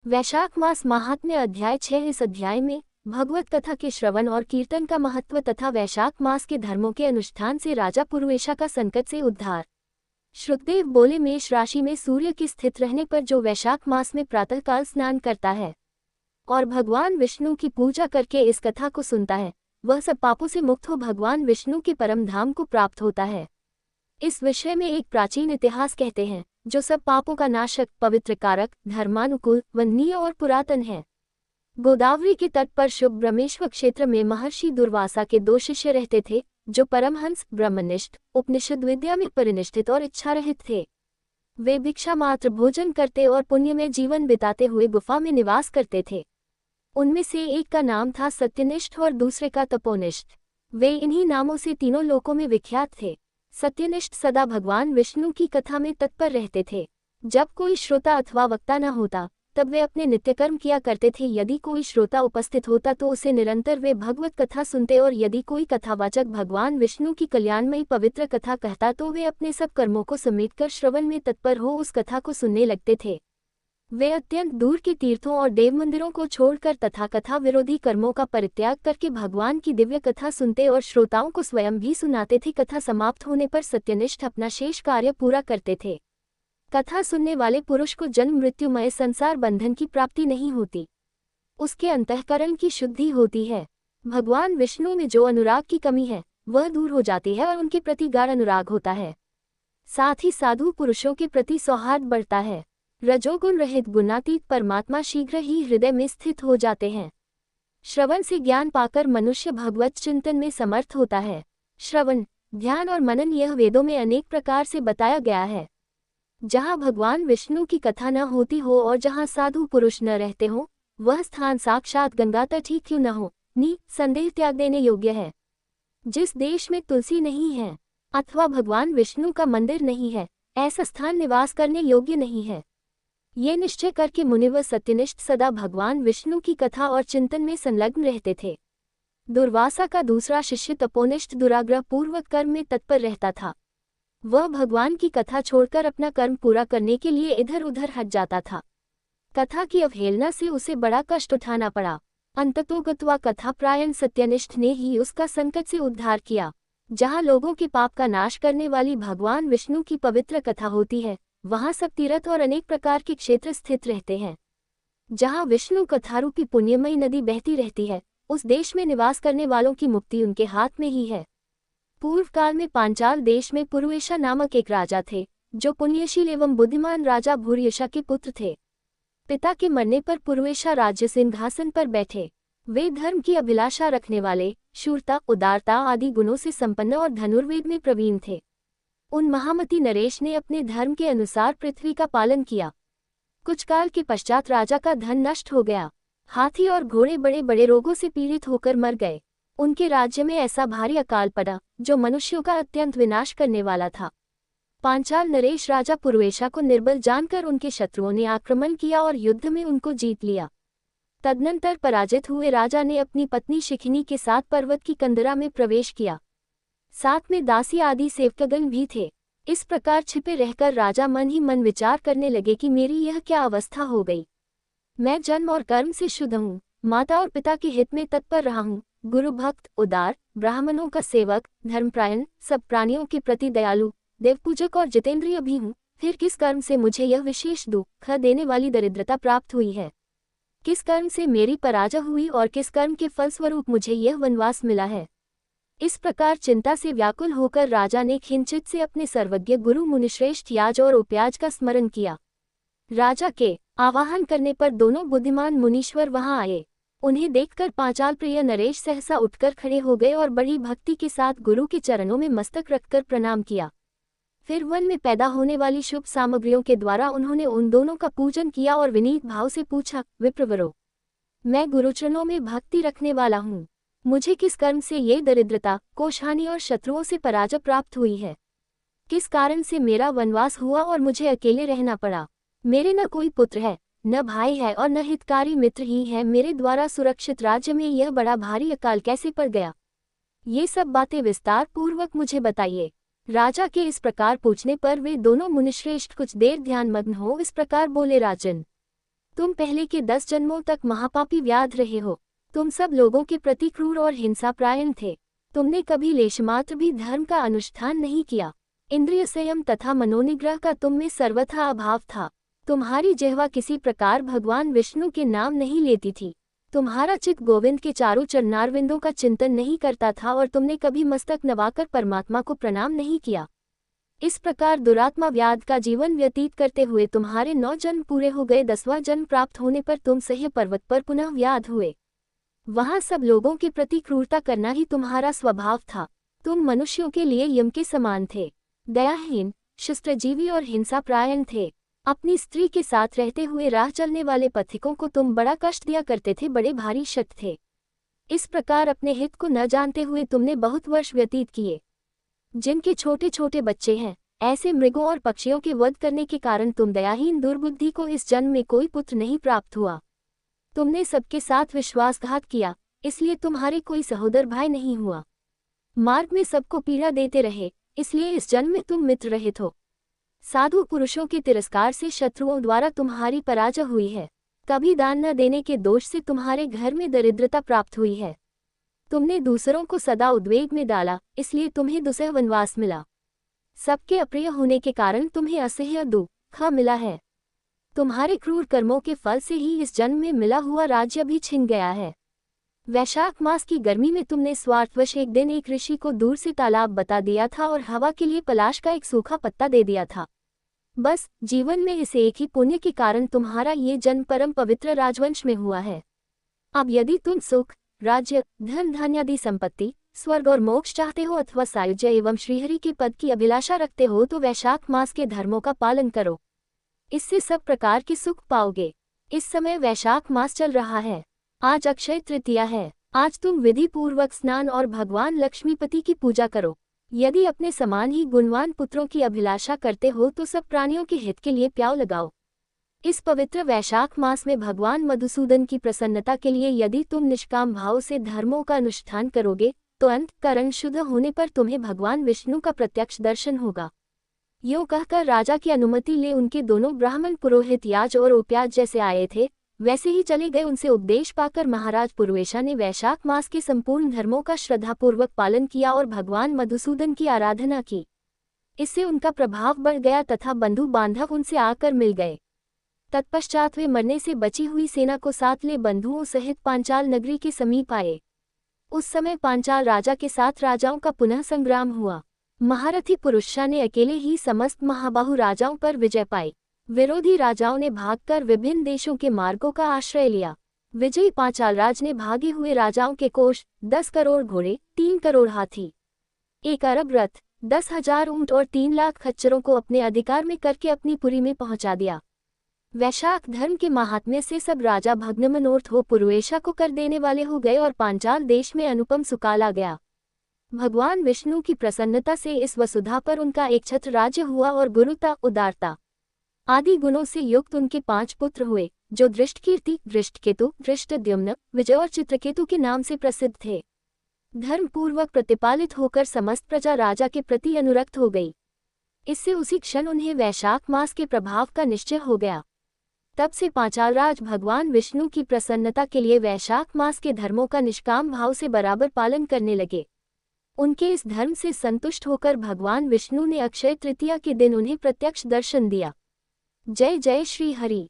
वैशाख मास महात्म्य अध्याय 6। इस अध्याय में भगवत कथा के श्रवण और कीर्तन का महत्व तथा वैशाख मास के धर्मों के अनुष्ठान से राजा पुरुएशा का संकट से उद्धार। श्रुतदेव बोले, मेष राशि में सूर्य की स्थित रहने पर जो वैशाख मास में प्रातःकाल स्नान करता है और भगवान विष्णु की पूजा करके इस कथा को सुनता है, वह सब पापों से मुक्त हो भगवान विष्णु के परम धाम को प्राप्त होता है। इस विषय में एक प्राचीन इतिहास कहते हैं, जो सब पापों का नाशक, पवित्र कारक, धर्मानुकूल, वंदनीय और पुरातन है। गोदावरी के तट पर शुभ ब्रह्मेश्वर क्षेत्र में महर्षि दुर्वासा के 2 शिष्य रहते थे, जो परमहंस, ब्रह्मनिष्ठ, उपनिषद विद्या में परिनिष्ठित और इच्छारहित थे। वे भिक्षा मात्र भोजन करते और पुण्य में जीवन बिताते हुए गुफा में निवास करते थे। उनमें से एक का नाम था सत्यनिष्ठ और दूसरे का तपोनिष्ठ। वे इन्हीं नामों से तीनों लोकों में विख्यात थे। सत्यनिष्ठ सदा भगवान विष्णु की कथा में तत्पर रहते थे। जब कोई श्रोता अथवा वक्ता न होता, तब वे अपने नित्यकर्म किया करते थे। यदि कोई श्रोता उपस्थित होता तो उसे निरंतर वे भगवत कथा सुनते, और यदि कोई कथावाचक भगवान विष्णु की कल्याणमयी पवित्र कथा कहता तो वे अपने सब कर्मों को समेटकर श्रवण में तत्पर हो उस कथा को सुनने लगते थे। वे अत्यंत दूर के तीर्थों और देव मंदिरों को छोड़कर तथा कथा विरोधी कर्मों का परित्याग करके भगवान की दिव्य कथा सुनते और श्रोताओं को स्वयं भी सुनाते थे। कथा समाप्त होने पर सत्यनिष्ठ अपना शेष कार्य पूरा करते थे। कथा सुनने वाले पुरुष को जन्म मृत्युमय संसार बंधन की प्राप्ति नहीं होती, उसके अंतःकरण की शुद्धि होती है। भगवान विष्णु में जो अनुराग की कमी है वह दूर हो जाती है और उनके प्रति गाढ़ अनुराग होता है। साथ ही साधु पुरुषों के प्रति सौहार्द बढ़ता है। रजोगुण रहित गुणातीत परमात्मा शीघ्र ही हृदय में स्थित हो जाते हैं। श्रवण से ज्ञान पाकर मनुष्य भगवत चिंतन में समर्थ होता है। श्रवण, ध्यान और मनन यह वेदों में अनेक प्रकार से बताया गया है। जहाँ भगवान विष्णु की कथा न होती हो और जहाँ साधु पुरुष न रहते हो, वह स्थान साक्षात गंगा तट ही क्यों न हो, संदेह त्याग देने योग्य है। जिस देश में तुलसी नहीं है अथवा भगवान विष्णु का मंदिर नहीं है, ऐसा स्थान निवास करने योग्य नहीं है। ये निश्चय करके मुनिवर सत्यनिष्ठ सदा भगवान विष्णु की कथा और चिंतन में संलग्न रहते थे। दुर्वासा का दूसरा शिष्य तपोनिष्ठ दुराग्रह पूर्वक कर्म में तत्पर रहता था। वह भगवान की कथा छोड़कर अपना कर्म पूरा करने के लिए इधर उधर हट जाता था। कथा की अवहेलना से उसे बड़ा कष्ट उठाना पड़ा। अंततोगत्वा कथा प्रायण सत्यनिष्ठ ने ही उसका संकट से उद्धार किया। जहाँ लोगों के पाप का नाश करने वाली भगवान विष्णु की पवित्र कथा होती है, वहाँ सब तीर्थ और अनेक प्रकार के क्षेत्र स्थित रहते हैं। जहाँ विष्णु कथारूपी पुण्यमयी नदी बहती रहती है, उस देश में निवास करने वालों की मुक्ति उनके हाथ में ही है। पूर्व काल में पांचाल देश में पुरुएशा नामक एक राजा थे, जो पुण्यशील एवं बुद्धिमान राजा भूरियशा के पुत्र थे। पिता के मरने पर पुरुएशा राज्य सिंहासन पर बैठे। वे धर्म की अभिलाषा रखने वाले, शूरता, उदारता आदि गुणों से संपन्न और धनुर्वेद में प्रवीण थे। उन महामती नरेश ने अपने धर्म के अनुसार पृथ्वी का पालन किया। कुछ काल के पश्चात राजा का धन नष्ट हो गया। हाथी और घोड़े बड़े बड़े रोगों से पीड़ित होकर मर गए। उनके राज्य में ऐसा भारी अकाल पड़ा जो मनुष्यों का अत्यंत विनाश करने वाला था। पांचाल नरेश राजा पुरुएशा को निर्बल जानकर उनके शत्रुओं ने आक्रमण किया और युद्ध में उनको जीत लिया। तदनंतर पराजित हुए राजा ने अपनी पत्नी शिखिनी के साथ पर्वत की कंदरा में प्रवेश किया। साथ में दासी आदि सेवकगण भी थे। इस प्रकार छिपे रहकर राजा मन ही मन विचार करने लगे कि मेरी यह क्या अवस्था हो गई। मैं जन्म और कर्म से शुद्ध हूँ, माता और पिता के हित में तत्पर रहा हूँ, गुरु भक्त, उदार, ब्राह्मणों का सेवक, धर्मप्रायण, सब प्राणियों के प्रति दयालु, देवपूजक और जितेंद्रिय भी हूँ। फिर किस कर्म से मुझे यह विशेष दुख देने वाली दरिद्रता प्राप्त हुई है? किस कर्म से मेरी पराजय हुई और किस कर्म के फलस्वरूप मुझे यह वनवास मिला है? इस प्रकार चिंता से व्याकुल होकर राजा ने खिंचित से अपने सर्वज्ञ गुरु मुनिश्रेष्ठ याज और उपयाज का स्मरण किया। राजा के आवाहन करने पर दोनों बुद्धिमान मुनीश्वर वहां आए। उन्हें देखकर पांचाल प्रिय नरेश सहसा उठकर खड़े हो गए और बड़ी भक्ति के साथ गुरु के चरणों में मस्तक रखकर प्रणाम किया। फिर वन में पैदा होने वाली शुभ सामग्रियों के द्वारा उन्होंने उन दोनों का पूजन किया और विनीत भाव से पूछा, विप्रवरों, मैं गुरुचरणों में भक्ति रखने वाला हूँ। मुझे किस कर्म से ये दरिद्रता, कोषहानि और शत्रुओं से पराजय प्राप्त हुई है? किस कारण से मेरा वनवास हुआ और मुझे अकेले रहना पड़ा? मेरे न कोई पुत्र है, न भाई है और न हितकारी मित्र ही है। मेरे द्वारा सुरक्षित राज्य में यह बड़ा भारी अकाल कैसे पड़ गया? ये सब बातें विस्तार पूर्वक मुझे बताइए। राजा के इस प्रकार पूछने पर वे दोनों मुनिश्रेष्ठ कुछ देर ध्यानमग्न हो इस प्रकार बोले, राजन, तुम पहले के 10 जन्मों तक महापापी व्याध रहे हो। तुम सब लोगों के प्रति क्रूर और हिंसापरायण थे। तुमने कभी लेशमात्र भी धर्म का अनुष्ठान नहीं किया। इंद्रिय संयम तथा मनोनिग्रह का तुम में सर्वथा अभाव था। तुम्हारी जिह्वा किसी प्रकार भगवान विष्णु के नाम नहीं लेती थी। तुम्हारा चित्त गोविंद के चारों चरणारविंदों का चिंतन नहीं करता था और तुमने कभी मस्तक नवाकर परमात्मा को प्रणाम नहीं किया। इस प्रकार दुरात्मा व्याध का जीवन व्यतीत करते हुए तुम्हारे 9 जन्म पूरे हो गए। 10वां जन्म प्राप्त होने पर तुम सह्य पर्वत पर पुनः व्याध हुए। वहां सब लोगों के प्रति क्रूरता करना ही तुम्हारा स्वभाव था। तुम मनुष्यों के लिए यम के समान थे, दयाहीन, शिष्टजीवी और हिंसापरायण थे। अपनी स्त्री के साथ रहते हुए राह चलने वाले पथिकों को तुम बड़ा कष्ट दिया करते थे, बड़े भारी शक्त थे। इस प्रकार अपने हित को न जानते हुए तुमने बहुत वर्ष व्यतीत किए। जिनके छोटे छोटे बच्चे हैं, ऐसे मृगों और पक्षियों के वध करने के कारण तुम दयाहीन दुर्बुद्धि को इस जन्म में कोई पुत्र नहीं प्राप्त हुआ। तुमने सबके साथ विश्वासघात किया, इसलिए तुम्हारे कोई सहोदर भाई नहीं हुआ। मार्ग में सबको पीड़ा देते रहे, इसलिए इस जन्म में तुम मित्र रहित हो। साधु पुरुषों के तिरस्कार से शत्रुओं द्वारा तुम्हारी पराजय हुई है। कभी दान न देने के दोष से तुम्हारे घर में दरिद्रता प्राप्त हुई है। तुमने दूसरों को सदा उद्वेग में डाला, इसलिए तुम्हें दुसह वनवास मिला। सबके अप्रिय होने के कारण तुम्हें असह्य दुख मिला है। तुम्हारे क्रूर कर्मों के फल से ही इस जन्म में मिला हुआ राज्य भी छिन गया है। वैशाख मास की गर्मी में तुमने स्वार्थवश एक दिन एक ऋषि को दूर से तालाब बता दिया था और हवा के लिए पलाश का एक सूखा पत्ता दे दिया था। बस जीवन में इस एक ही पुण्य के कारण तुम्हारा ये जन्म परम पवित्र राजवंश में हुआ है। अब यदि तुम सुख, राज्य, धन धान्यादि संपत्ति, स्वर्ग और मोक्ष चाहते हो अथवा सायुज्य एवं श्रीहरि के पद की अभिलाषा रखते हो तो वैशाख मास के धर्मों का पालन करो। इससे सब प्रकार के सुख पाओगे। इस समय वैशाख मास चल रहा है। आज अक्षय तृतीया है। आज तुम विधि पूर्वक स्नान और भगवान लक्ष्मीपति की पूजा करो। यदि अपने समान ही गुणवान पुत्रों की अभिलाषा करते हो तो सब प्राणियों के हित के लिए प्याव लगाओ। इस पवित्र वैशाख मास में भगवान मधुसूदन की प्रसन्नता के लिए यदि तुम निष्काम भाव से धर्मों का अनुष्ठान करोगे तो अंतःकरण शुद्ध होने पर तुम्हें भगवान विष्णु का प्रत्यक्ष दर्शन होगा। यो कहकर राजा की अनुमति ले उनके दोनों ब्राह्मण पुरोहित याज और उप्याज जैसे आए थे वैसे ही चले गए। उनसे उपदेश पाकर महाराज पुरुवेशा ने वैशाख मास के संपूर्ण धर्मों का श्रद्धापूर्वक पालन किया और भगवान मधुसूदन की आराधना की। इससे उनका प्रभाव बढ़ गया तथा बंधु बांधव उनसे आकर मिल गए। तत्पश्चात वे मरने से बची हुई सेना को साथ ले बंधुओं सहित पांचाल नगरी के समीप आए। उस समय पांचाल राजा के साथ राजाओं का पुनः संग्राम हुआ। महारथी पुरुषा ने अकेले ही समस्त महाबाहु राजाओं पर विजय पाई। विरोधी राजाओं ने भागकर विभिन्न देशों के मार्गों का आश्रय लिया। विजयी पांचाल राज ने भागे हुए राजाओं के कोष, 10 करोड़ घोड़े, 3 करोड़ हाथी, 1 अरब रथ, 10,000 ऊंट और 3 लाख खच्चरों को अपने अधिकार में करके अपनी पुरी में पहुंचा दिया। वैशाख धर्म के महात्म्य से सब राजा भग्न मनोरथ हो पुरुवेशा को कर देने वाले हो गए और पांचाल देश में अनुपम सुकाल आ गया। भगवान विष्णु की प्रसन्नता से इस वसुधा पर उनका एक छत्र राज्य हुआ और गुरुता, उदारता आदि गुणों से युक्त उनके 5 पुत्र हुए जो दृष्टकीर्ति, दृष्टकेतु, दृष्टद्युम्न, विजय और चित्रकेतु के नाम से प्रसिद्ध थे। धर्म पूर्वक प्रतिपालित होकर समस्त प्रजा राजा के प्रति अनुरक्त हो गई। इससे उसी क्षण उन्हें वैशाख मास के प्रभाव का निश्चय हो गया। तब से पांचाल राज भगवान विष्णु की प्रसन्नता के लिए वैशाख मास के धर्मों का निष्काम भाव से बराबर पालन करने लगे। उनके इस धर्म से संतुष्ट होकर भगवान विष्णु ने अक्षय तृतीया के दिन उन्हें प्रत्यक्ष दर्शन दिया। जय जय श्री हरि।